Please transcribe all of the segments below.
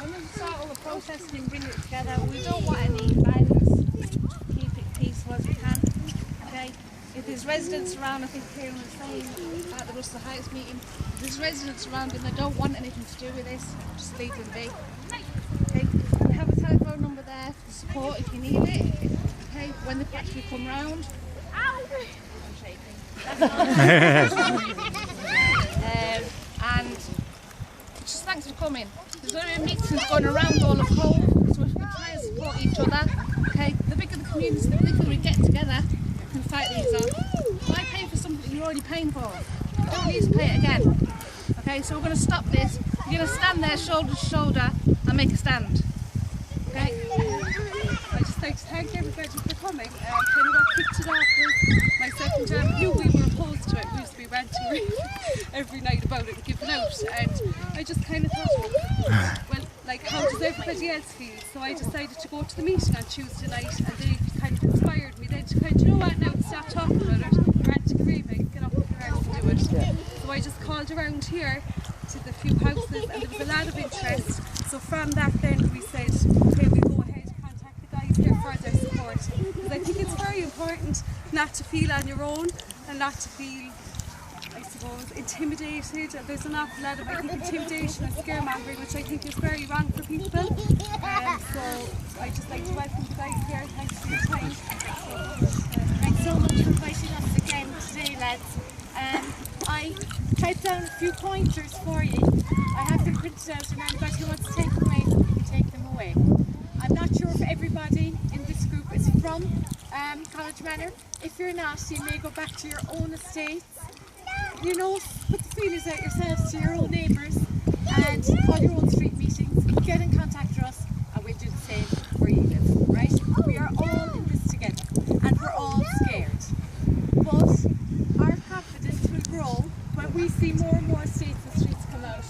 When we start all the processing and bring it together, we don't want any violence. Keep it peaceful as we can. Okay? If there's residents around, I think Kieran was saying at the Russell House meeting, if there's residents around and they don't want anything to do with this, just leave them be. Okay? We have a telephone number there for support if you need it. Okay? When they actually come round. I'm shaking. And just thanks for coming. There's going to be meetings going around all of Cobh, so if we try and support each other, okay, the bigger the community, the bigger we get together, we can fight these on. Why pay for something you're already paying for? You don't need to pay it again. Okay, so we're going to stop this. We're going to stand there shoulder to shoulder and make a stand. Okay? I just like to thank everybody for coming. Kind of what kicked it off was my second jam. Knew we were opposed to it. We used to be ranting every night about it and giving out. And I just kind of thought, well, like, how does everybody else feel? So I decided to go to the meeting on Tuesday night, and they kind of inspired me then to kind of, you know what, now stop talking about it. Ranting and raving, get up with your arse and do it. So I just called around here to the few houses, and there was a lot of interest. So from that then we said, okay, we go ahead and contact the guys here for their support. Because I think it's very important not to feel on your own and not to feel, I suppose, intimidated. And there's an awful lot of, I think, intimidation and scaremongering, which I think is very wrong for people. So I just like to welcome the guys here. Thanks for your time. Thanks so much for inviting us again today, lads. I typed down a few pointers for you. I have them printed out, and anybody who wants to take them away, you can take them away. I'm not sure if everybody in this group is from College Manor. If you're not, you may go back to your own estates. You know, put the feelers out yourselves to your own neighbours and call your own street meetings. Get in contact with us, and we'll do the same where you live, right? We are all in this together, and we're all scared. But our confidence will grow when we see more and more estates and streets come out.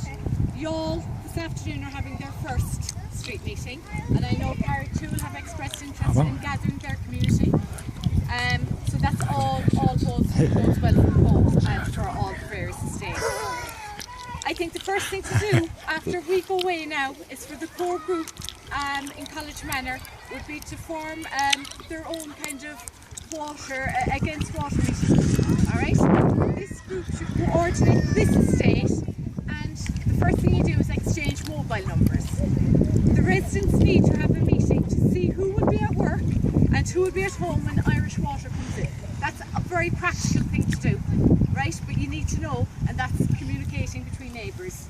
Y'all this afternoon are having their first street meeting, and I know Carrick too will have expressed interest in gathering their community. So that's all bodes well for Cobh and for all the various estates. I think the first thing to do after we go away now is for the core group in College Manor would be to form their own kind of water against water meeting. Alright? This group should coordinate this estate, and the first thing you do is exchange mobile numbers. The residents need to have a meeting to see who will be at work and who will be at home when Irish water comes in. That's a very practical thing to do, right? But you need to know, and that's communicating between neighbours.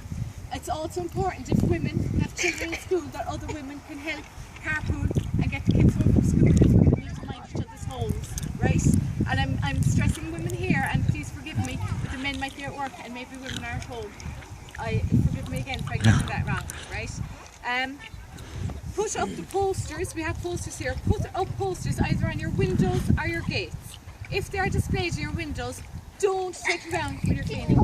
It's also important if women have children in school that other women can help carpool and get the kids home from school, because women need to mind each other's homes, right? And I'm stressing women here, and please forgive me, but the men might be at work and maybe women are at home. Forgive me again if I get that wrong, right? Put up the posters, we have posters here, put up posters either on your windows or your gates. If they are displayed in your windows, don't take them down when you're cleaning.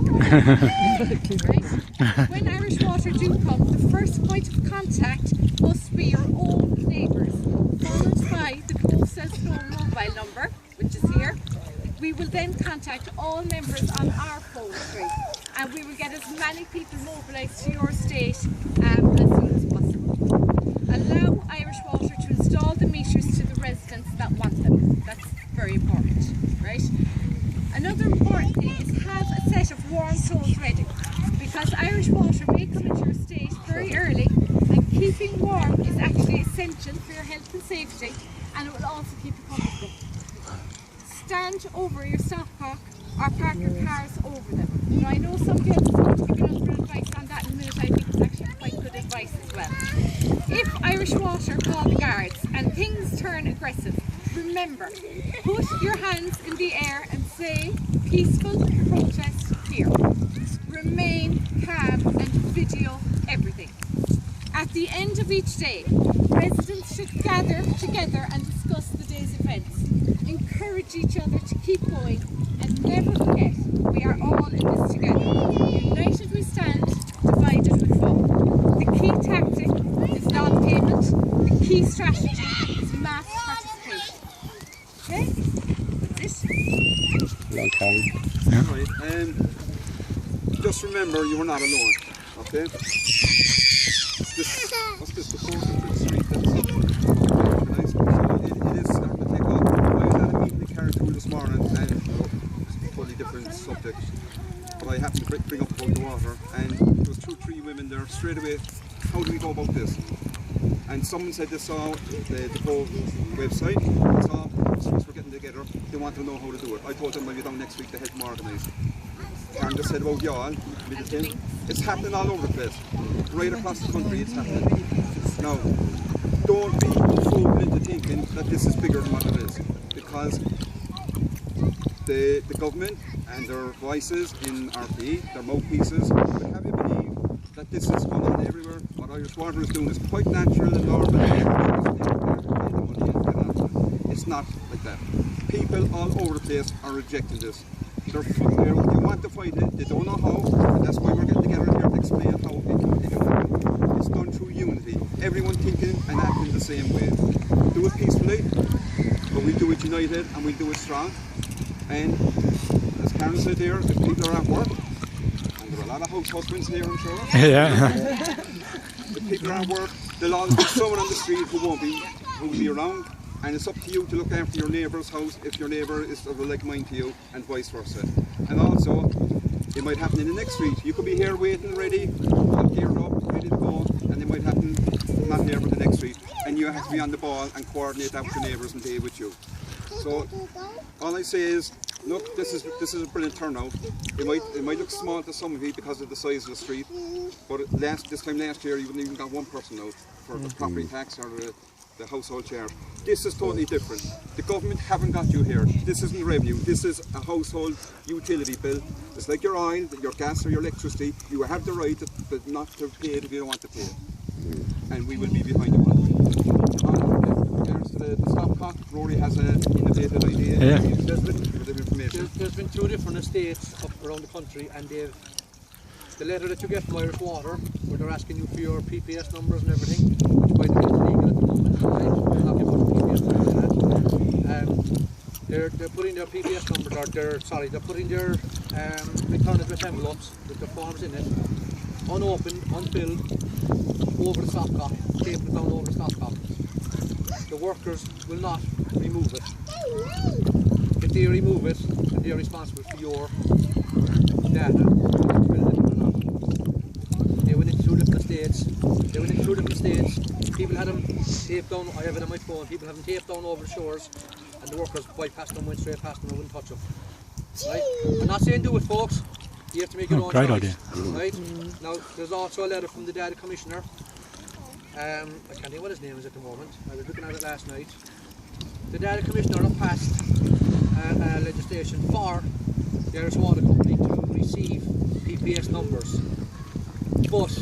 Right? When Irish water do come, the first point of contact must be your own neighbours, followed by the Cobh cell-phone mobile number, which is here. We will then contact all members on our phone tree, and we will get as many people mobilised to your estate as soon as possible. Allow Irish Water to install the meters to the residents that want them. That's very important, right? Another important thing is have a set of warm clothes ready, because Irish Water may come into your estate very early, and keeping warm is actually essential for your health and safety, and it will also keep you comfortable. Stand over your stopcock or park your cars over them. Now, I know somebody else is going to give you another advice on that in a minute. I think it's actually quite good advice as well. If Irish Water call the guards and things turn aggressive, remember, put your hands in the air and say, peaceful protest here. Remain calm and video everything. At the end of each day, residents should gather together and discuss the day's events. Encourage each other to keep going, and never forget, we are all in this together. United we stand, divided we fall. The key tactic is non-payment, the key strategy is mass participation. Okay? That's it. Long time. Right. Just remember, you are not alone, okay? This just the post into the street that's organised. So it is starting to take off. I was at a meeting in Carritool this morning, and it's a totally different subject. But I happened to bring up about the water, and there was 2 or 3 women there straight away. How do we go about this? And someone said they saw the Cobh website, saw the streets were getting together, they want to know how to do it. I told them I'll be down next week to help them organise. Karen just said about y'all, Middleton, it's happening all over the place. Right across the country it's happening. Now, don't be fooled into thinking that this is bigger than what it is. Because the government and their voices in RP, their mouthpieces, would have you believe that this is going on everywhere. What Irish Water is doing is quite natural and normal. It's not like that. People all over the place are rejecting this. They want to fight it, they don't know how, and that's why we're getting together here to explain how it can happen. It's done through unity. Everyone thinking and acting the same way. Do it peacefully, but we do it united and we do it strong. And as Karen said there, if people are at work, and there are a lot of house husbands here, I'm sure. Yeah. If people are at work, there'll always be someone on the street who will be around. And it's up to you to look after your neighbour's house if your neighbour is of a like mind to you, and vice versa. And also, it might happen in the next street. You could be here waiting ready, all geared up, ready to go, and it might happen not here but the next street. And you have to be on the ball and coordinate that with your neighbours and be with you. So all I say is, look, this is a brilliant turnout. It might look small to some of you because of the size of the street, but this time last year you wouldn't even got one person out for the property tax or the household charge. This is totally different. The government haven't got you here. This isn't revenue. This is a household utility bill. It's like your oil, your gas or your electricity. You have the right not to pay it if you don't want to pay it. And we will be behind you on it. On regards to the stopcock, Rory has an innovative idea. Yeah. There's been 2 different estates up around the country, and the letter that you get from Irish Water, where they're asking you for your PPS numbers and everything, which by the way is illegal at the moment, right? They're not giving us PPS numbers in that. They're putting their PPS numbers, or they're putting their return address envelopes with their forms in it, unopened, unfilled, over the stopcock, taping it down over the stopcock. The workers will not remove it. If they remove it, then they are responsible for your data. They went into 2 different states. People had them taped down. I have it on my phone. People have them taped down over the shores, and the workers bypassed them, went straight past them, and wouldn't touch them. Right? I'm not saying do it, folks. You have to make your own great choice. idea. Right? Now, there's also a letter from the Data Commissioner. I can't think what his name is at the moment. I was looking at it last night. The Data Commissioner have passed legislation for the Irish Water Company to receive PPS numbers. But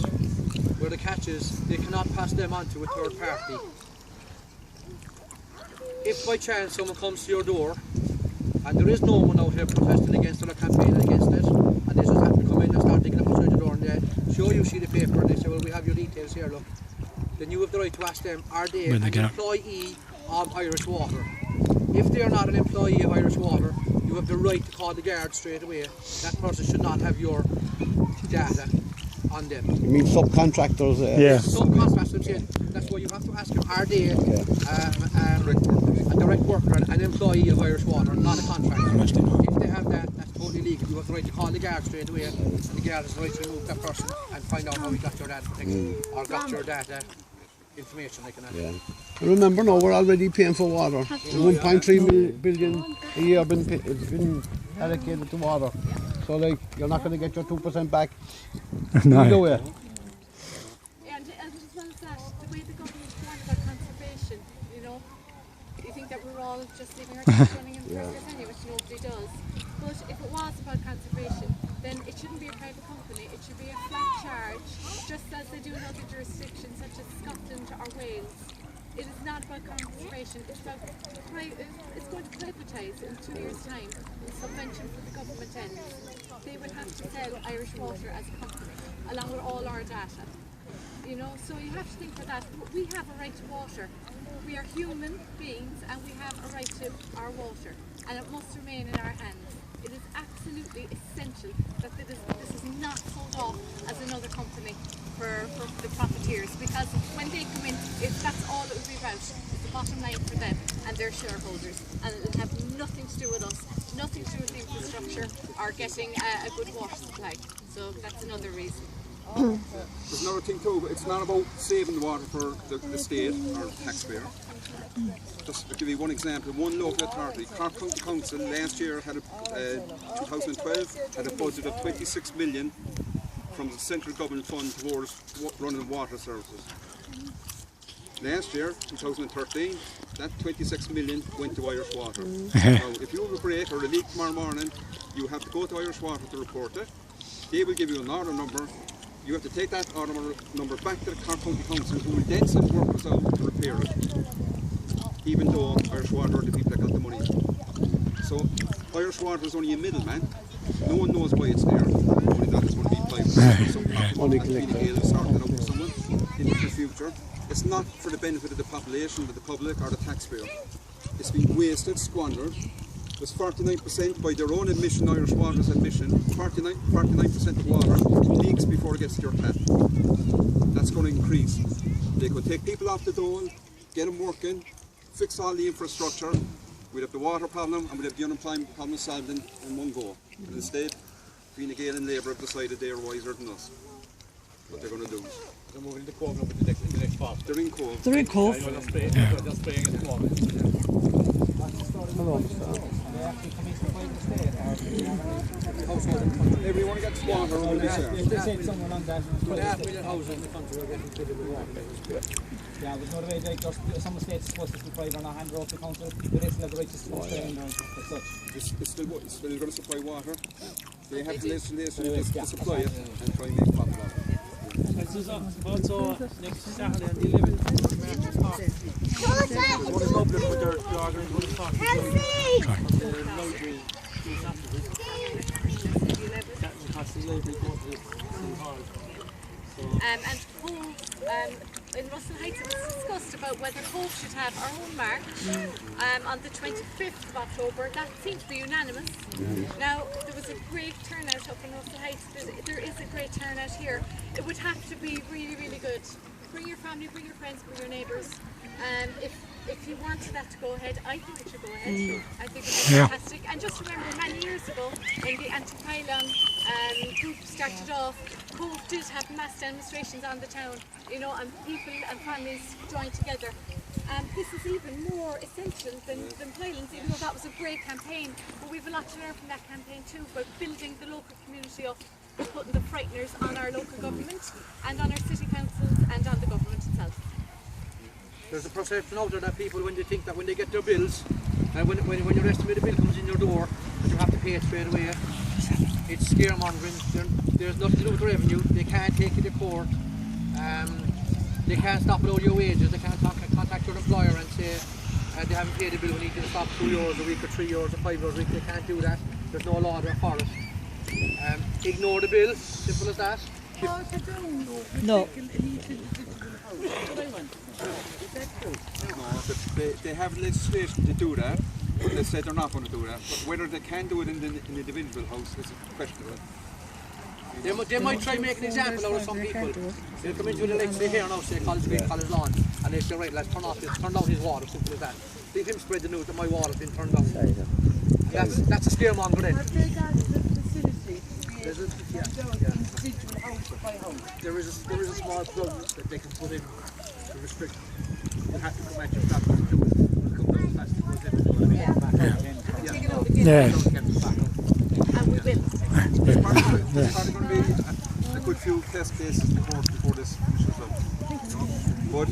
where the catch is, they cannot pass them on to a third party. If by chance someone comes to your door and there is no one out here protesting against it or campaigning against it, and they just happen to come in and start digging up outside the door and they show you a sheet of paper and they say, well, we have your details here, look. Then you have the right to ask them, are they an employee of Irish Water? If they are not an employee of Irish Water, you have the right to call the guard straight away. That person should not have your data on them. You mean subcontractors? Yeah. Subcontractors, I'm saying. That's why you have to ask them, are they a direct worker, an employee of Irish Water, not a contractor? If they have that, that's totally legal. You have the right to call the guard straight away, and the guard has the right to remove that person and find out how he got your data protection or got your data information like that. Yeah. Remember now, we're already paying for water. 1.3 billion a year been allocated to water. So like, you're not going to get your 2% back. No. Either way. And as well as that, the way the government is going about conservation, you know, you think that we're all just leaving our kids running in circles anyway, which nobody does. But if it was about conservation, then it shouldn't be a private company, it should be a flat charge, just as they do in other jurisdictions such as Scotland or Wales. It is not about conservation, it's about it's going to privatise in 2 years' time when subvention from the government ends. They will have to sell Irish Water as a company, along with all our data. You know, so you have to think of that. We have a right to water. We are human beings and we have a right to our water, and it must remain in our hands. It is absolutely essential that this is not sold off as another company for the profiteers, because when they come drought is the bottom line for them and their shareholders, and it'll have nothing to do with us, nothing to do with the infrastructure or getting a good water supply. So that's another reason. There's another thing too, it's not about saving the water for the state or the taxpayer. Just to give you one example, one local authority, Cork County Council, last year had 2012 had a budget of 26 million from the central government fund towards running water services. Last year, 2013, that 26 million went to Irish Water. Now, if you have a break or a leak tomorrow morning, you have to go to Irish Water to report it. They will give you an order number. You have to take that order number back to the Cork County Council, who will then send workers out to repair it, even though Irish Water are the people that got the money. So Irish Water is only a middleman. No one knows why it's there. Only that it's going to be applied for some communicated sorted out with someone in the future. It's not for the benefit of the population, of the public or the taxpayer. It's been wasted, squandered. There's 49% by their own admission, Irish Water's admission, 49% of water leaks before it gets to your tap. That's going to increase. They could take people off the dole, get them working, fix all the infrastructure. We'd have the water problem and we'd have the unemployment problem solved in one go. And instead, Fine Gael and Labour have decided they're wiser than us. What they're going to do. They're moving the Cobh over the next part. They're in Cobh. They're in Cobh. They're spraying in the Cobh. Everyone gets water over this area. They said somewhere along that. 2.5 million houses in the country are getting fitted with water. Yeah, there's no way like some states supposed to supply on a hand off the council, but they still have the right to supply as such. It's still going to supply water. They have the legislation to supply it and try and make profit out of it. Also, next Saturday on the 11th, the Merchants Park. There's one in Dublin with their jogger and one in Cork. The library is after this. That will cost the library going to the City Hall. And Cobh, in Russell Heights, it was discussed about whether Cobh should have our own march on the 25th of October. That seemed to be unanimous. Now, there was a great turnout up in Russell Heights. There is a great turnout here. It would have to be really, really good. Bring your family, bring your friends, bring your neighbours. If you wanted that to go ahead, I think it should go ahead. I think it's fantastic. And just remember, many years ago, when the anti-pylon group started off, Cobh did have mass demonstrations on the town, you know, and people and families joined together. And this is even more essential than pylons, even though that was a great campaign. But we have a lot to learn from that campaign too, about building the local community up, and putting the frighteners on our local government and on our city councils and on the government itself. There's a perception out there that people, when they think that when they get their bills, and when your estimated bill comes in your door, that you have to pay it straight away, it's scaremongering. There's nothing to do with the revenue. They can't take it to court. They can't stop all your wages. They can't contact your employer and say they haven't paid the bill, we need you to stop 2 euros a week or 3 euros or 5 euros a week. They can't do that. There's no law there for it. Ignore the bill, simple as that. No. No, they have legislation to do that, but they said they're not going to do that. But whether they can do it in the individual house is a question. They might try and make an example out of some people. They'll come into the lakes, they hear now, say College Street, College Lawn, and they say, right, let's turn down his water, simple as that. Leave him spread the news that my water's been turned down. That's a scaremonger then. Have they got the facility? There is a small plug that they can put in to restrict. You have to come at your flat to do it. Come down fast to go And we will. There's probably going to be a good few test cases before this finishes up. But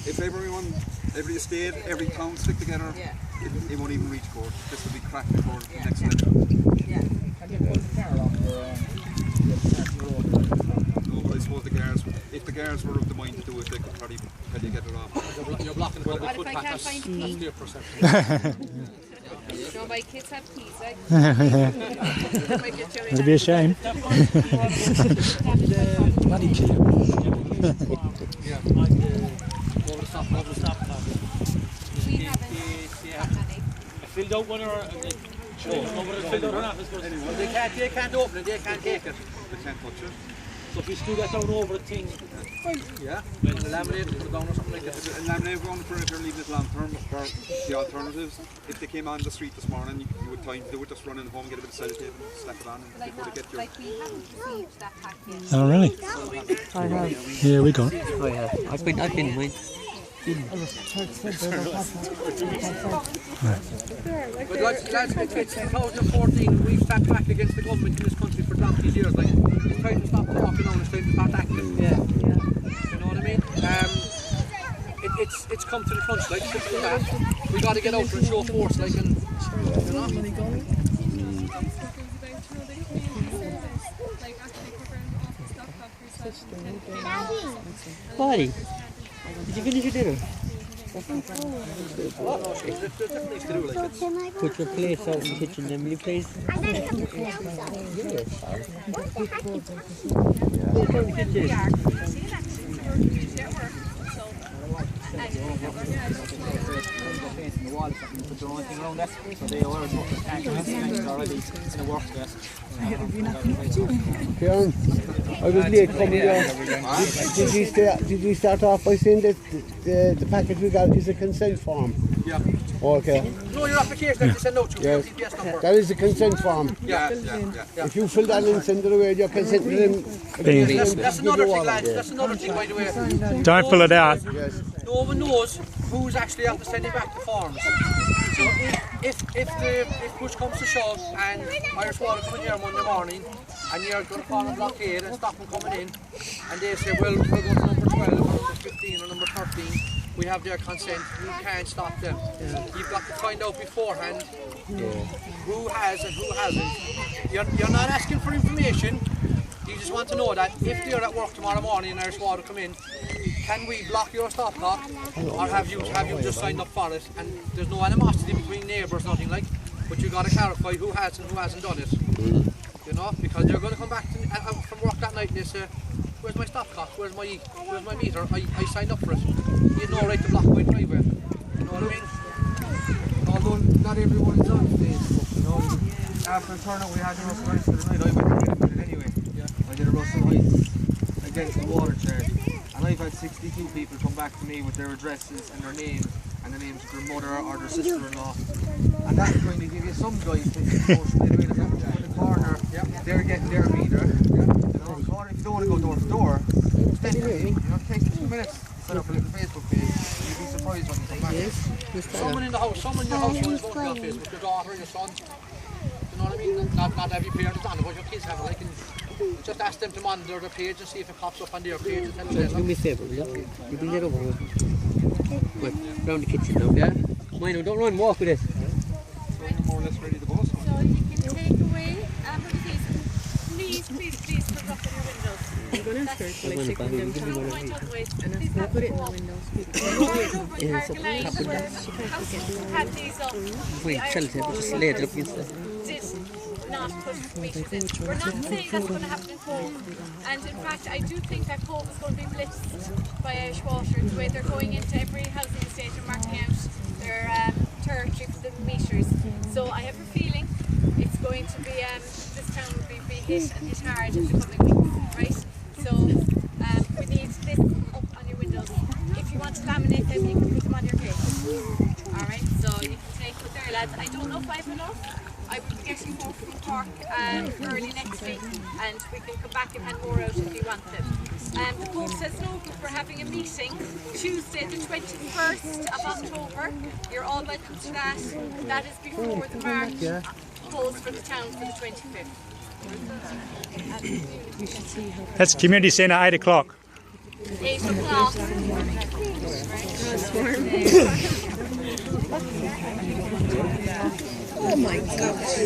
if every estate, every town stick together, it won't even reach court. This will be cracked before the next election. No, but I suppose if the guards were of the mind to do it, they could probably get it off. You're blocking the public What if I can't find the That's key? clear perception. So my kids have keys, like. It'd be a shame. Bloody key. Yeah, like over the stop. We haven't. I filled out one or filled out an office. They can't open it, they can't take it. They can't touch it. So if you screw that down over the thing, Yeah, when the laminate, it down or something like that. And laminate around the perimeter, leaving it long term for the alternatives. If they came on the street this morning, you would time they would just run in home, get a bit of sellotape and slap it on, and before they get your. Like we haven't received that pack yet. Oh, really? I have. Yeah, we got it. I have. I've been mine. But lads, it's 2014 we've sat back against the government in this country for donkey's years. Like, it's time to stop talking now, it's time to start acting. Yeah. You know what I mean? It's come to the crunch, like, simple as that. We got to get out there and show force, like, and, you know? Buddy, did you finish your dinner? Put your plates out in the kitchen then, will you please? Kieran, I was late coming here. Did you start off by saying that the package we got is a consent form? Yeah. Okay. No, your application that you send out to your Yes. TPS number. That is a consent form. Yeah. If you fill that in and send it away, you're consenting to them. That's another thing, lads. That's another thing, by the way. Don't fill it out. Yes. No one knows who's actually after sending back the forms. So if push comes to shove and Irish Water come in here Monday morning and you're going to call a blockade and stop them coming in and they say, well, we'll go to number 12 or number 15 or number 13, we have their consent, we can't stop them. You've got to find out beforehand who has and who hasn't. You're not asking for information, you just want to know that if they're at work tomorrow morning and Irish Water come in, can we block your stopcock, or have you just signed up for it? And there's no animosity between neighbours, nothing like. But you got to clarify who has and who hasn't done it. You know, because they're going to come back from work that night and they say, "Where's my stopcock? Where's my meter? I signed up for it. You had no right to block my driveway." You know what I mean? Although not everyone is on Facebook, you know. After the turnout we had in Russell Heights the other night, I went to get it anyway. I did a Russell Heights against the water charge. And I've had 62 people come back to me with their addresses and their names and the names of their mother or their sister-in-law. And that's going to give you some guys that in the corner, they're getting their meter. You know, so if you don't want to go door to door, then it takes 2 minutes to set up a little Facebook page. You'd be surprised when you come back. Someone in your household is going to be on Facebook, your daughter, your son. You know what I mean? Not every parent is on it, but your kids have it. Like, just ask them to monitor their page and see if it pops up on their page and tell them. Do me a favour, will you? You bring that over here. Right, round the kitchen now, yeah? Manor, don't run, walk with it. More or less ready to go. So you can take away, please put up in your windows. I'm going to start by taking them to the Point window. otherwise. And I'll put it in the windows. Had these up. Wait, tell it, just lay it up against the... Did not put meters in. We're not saying that's going to happen in Cobh. And in fact, I do think that Cobh is going to be blitzed by Irish Water the way they're going into every housing estate and marking out their territory for the meters. So I have a feeling it's going to be, this town will be hit and hit hard in the coming weeks, right? So we need this up on your windows. If you want to laminate them, you can put them on your gate. Alright, so you can take it there, lads. I don't know if I have enough. I will be getting more from Cork early next week and we can come back and hand more out if you want them. The Cobh says no, but we're having a meeting Tuesday the 21st of October. You're all welcome to that. That is before the march holds for the town for the 25th. That's community centre, 8 o'clock. 8 o'clock. Oh my gosh.